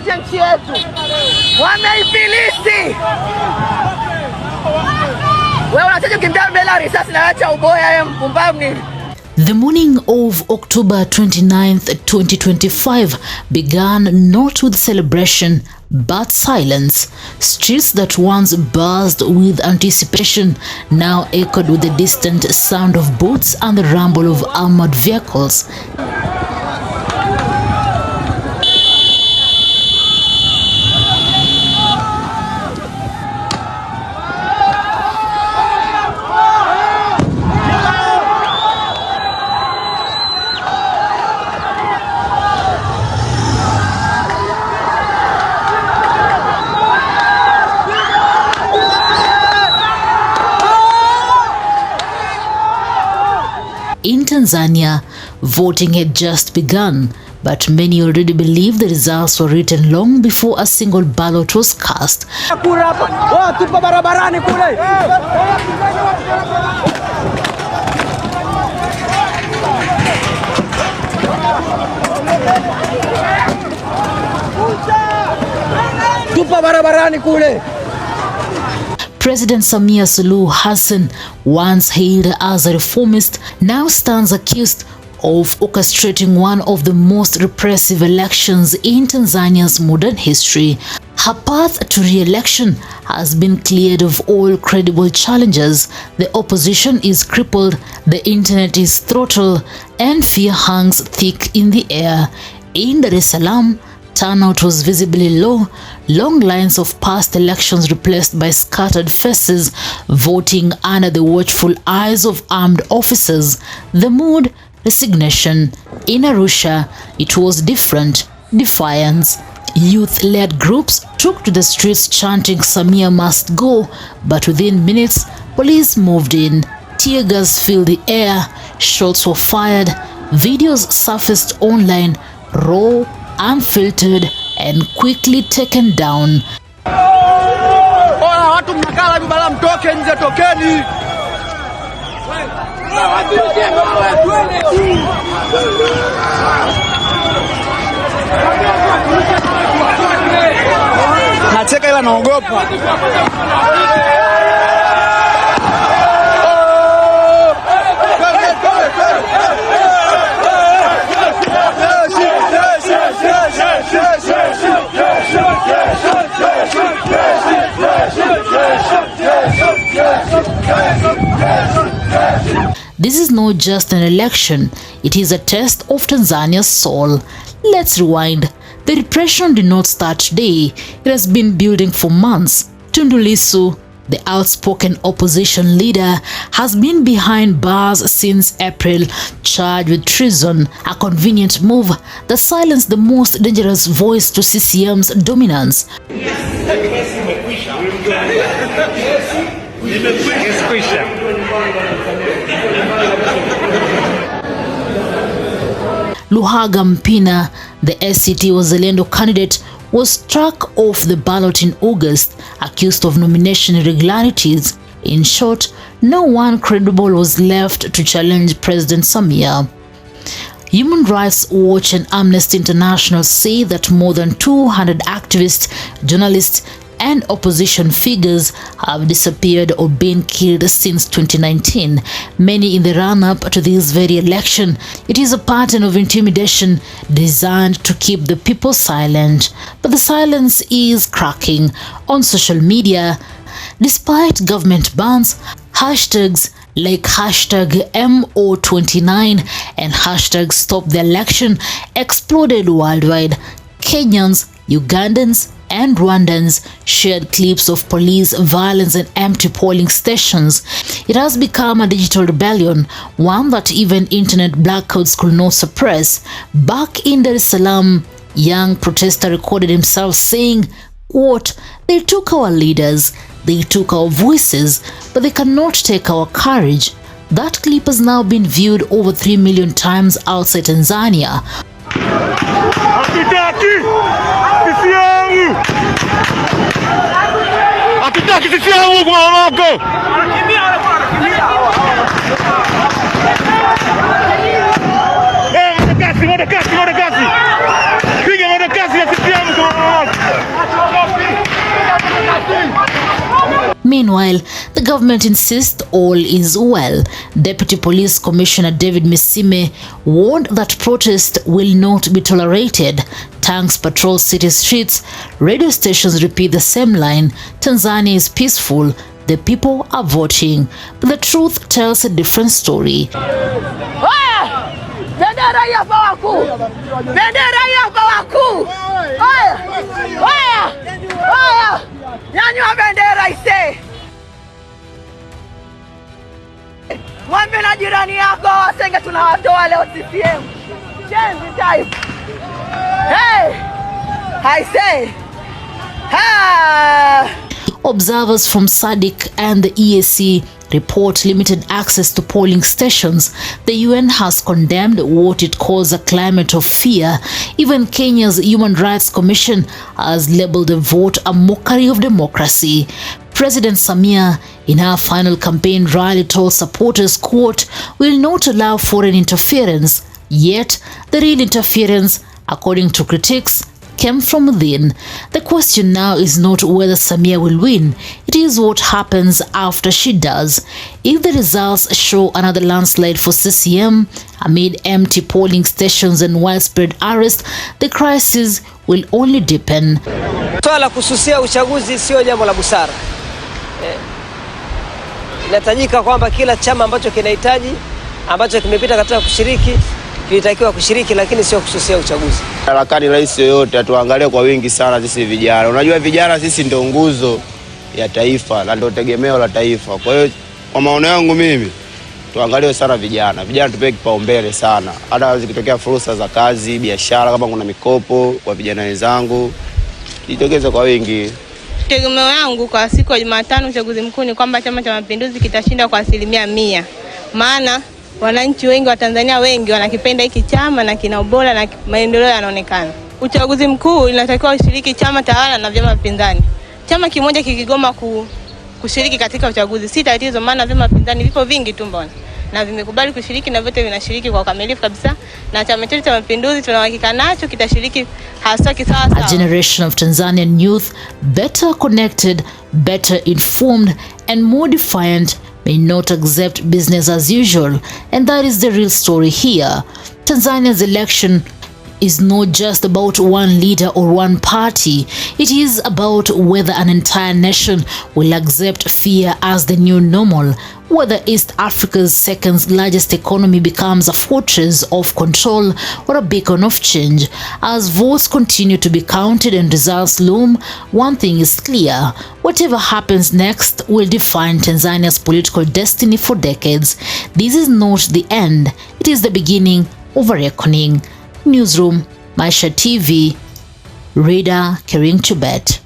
tuache nchi yetu. Wameifilisi. Wewe unataka kimbia mbele risasi na acha uboya ya mpumbavu nini? The morning of October 29th, 2025 began not with celebration but silence. Streets that once buzzed with anticipation now echoed with the distant sound of boots and the rumble of armored vehicles. In Tanzania, voting had just begun, but many already believed the results were written long before a single ballot was cast. President Samia Suluhu Hassan, once hailed as a reformist, now stands accused of orchestrating one of the most repressive elections in Tanzania's modern history. Her path to re-election has been cleared of all credible challenges. The opposition is crippled, the internet is throttled, and fear hangs thick in the air. In Salaam, turnout was visibly low, long lines of past elections replaced by scattered faces, voting under the watchful eyes of armed officers. The mood, resignation. In Arusha, it was different, defiance. Youth-led groups took to the streets chanting Samia must go, but within minutes, police moved in. Tear gas filled the air, shots were fired, videos surfaced online, raw, unfiltered, and quickly taken down. Nacheka ila naogopa. This is not just an election, it is a test of Tanzania's soul. Let's rewind. The repression did not start today, it has been building for months. Tundu Lissu, the outspoken opposition leader, has been behind bars since April, charged with treason, a convenient move that silenced the most dangerous voice to CCM's dominance. Luhaga Mpina, the ACT Wazalendo candidate, was struck off the ballot in August, accused of nomination irregularities. In short, no one credible was left to challenge President Samia. Human Rights Watch and Amnesty International say that more than 200 activists, journalists, and opposition figures have disappeared or been killed since 2019, many in the run-up to this very election. It is a pattern of intimidation designed to keep the people silent. But the silence is cracking. On social media, despite government bans, hashtags like hashtag #MO29 and hashtag Stop the Election exploded worldwide. Kenyans, Ugandans, and Rwandans shared clips of police violence and empty polling stations. It has become a digital rebellion, one that even internet blackouts could not suppress. Back in Salaam, young protester recorded himself saying, quote, "They took our leaders, they took our voices, but they cannot take our courage." That clip has now been viewed over 3 million times outside Tanzania. Meanwhile, the government insists all is well. Deputy Police Commissioner David Misime warned that protest will not be tolerated. Tanks patrol city streets. Radio stations repeat the same line: Tanzania is peaceful, the people are voting. But the truth tells a different story. Bendera hapa wakuu. Bendera hapa wakuu. Haya. Nyanyua bendera ise. Mwambie na jirani yako wasenge tunawatoa leo CCM. Change time. Hey! I say. Ha! Observers from SADC and the EAC report limited access to polling stations. The UN has condemned what it calls a climate of fear. Even Kenya's Human Rights Commission has labeled the vote a mockery of democracy. President Samia, in her final campaign rally, told supporters, quote, "will not allow foreign interference." Yet, the real interference, according to critics, came from within. The question now is not whether Samia will win, it is what happens after she does. If the results show another landslide for CCM, amid empty polling stations and widespread arrest, the crisis will only deepen. Swala la kususia uchaguzi sio jambo la busara. Inahitajika kwamba kila chama ambacho kinahitaji, ambacho kimepita katika kushiriki, kilitakiwa kushiriki, lakini sio kususia uchaguzi. Harakani rais yoyote atuangalie kwa wingi sana sisi vijana. Unajua vijana sisi ndio nguzo ya taifa na ndio tegemeo la taifa. Kwa hiyo kwa maono yangu mimi tuangalie sana vijana. Vijana tupewe kipaumbele sana. Hata zikitokea fursa za kazi, biashara, kama kuna mikopo kwa vijana wenzangu, jitokeze kwa wingi. Tegemeo yangu kwa siku ya Jumatano uchaguzi mkuu ni kwamba Chama cha Mapinduzi kitashinda kwa 100%. Maana wananchi wengi wa Tanzania wengi wanakipenda hiki chama na kina ubora na maendeleo yanaonekana. Uchaguzi mkuu inatakiwa ushiriki chama tawala na vyama pinzani. Chama kimoja kikigoma kushiriki katika uchaguzi si tatizo, maana vyama pinzani vipo vingi tu mbona, na vimekubali kushiriki na vyote vinashiriki kwa ukamilifu kabisa, na chama chetu cha Mapinduzi tunahakika nacho kitashiriki hasa kisawa sawa. A generation of Tanzanian youth better connected, better informed and more defiant may not accept business as usual, and that is the real story here. Tanzania's election is not just about one leader or one party. It is about whether an entire nation will accept fear as the new normal, whether East Africa's second largest economy becomes a fortress of control or a beacon of change. As votes continue to be counted and results loom, one thing is clear: whatever happens next will define Tanzania's political destiny for decades. This is not the end, it is the beginning of a reckoning. Newsroom, Maisha TV, Reader Kering Chubet.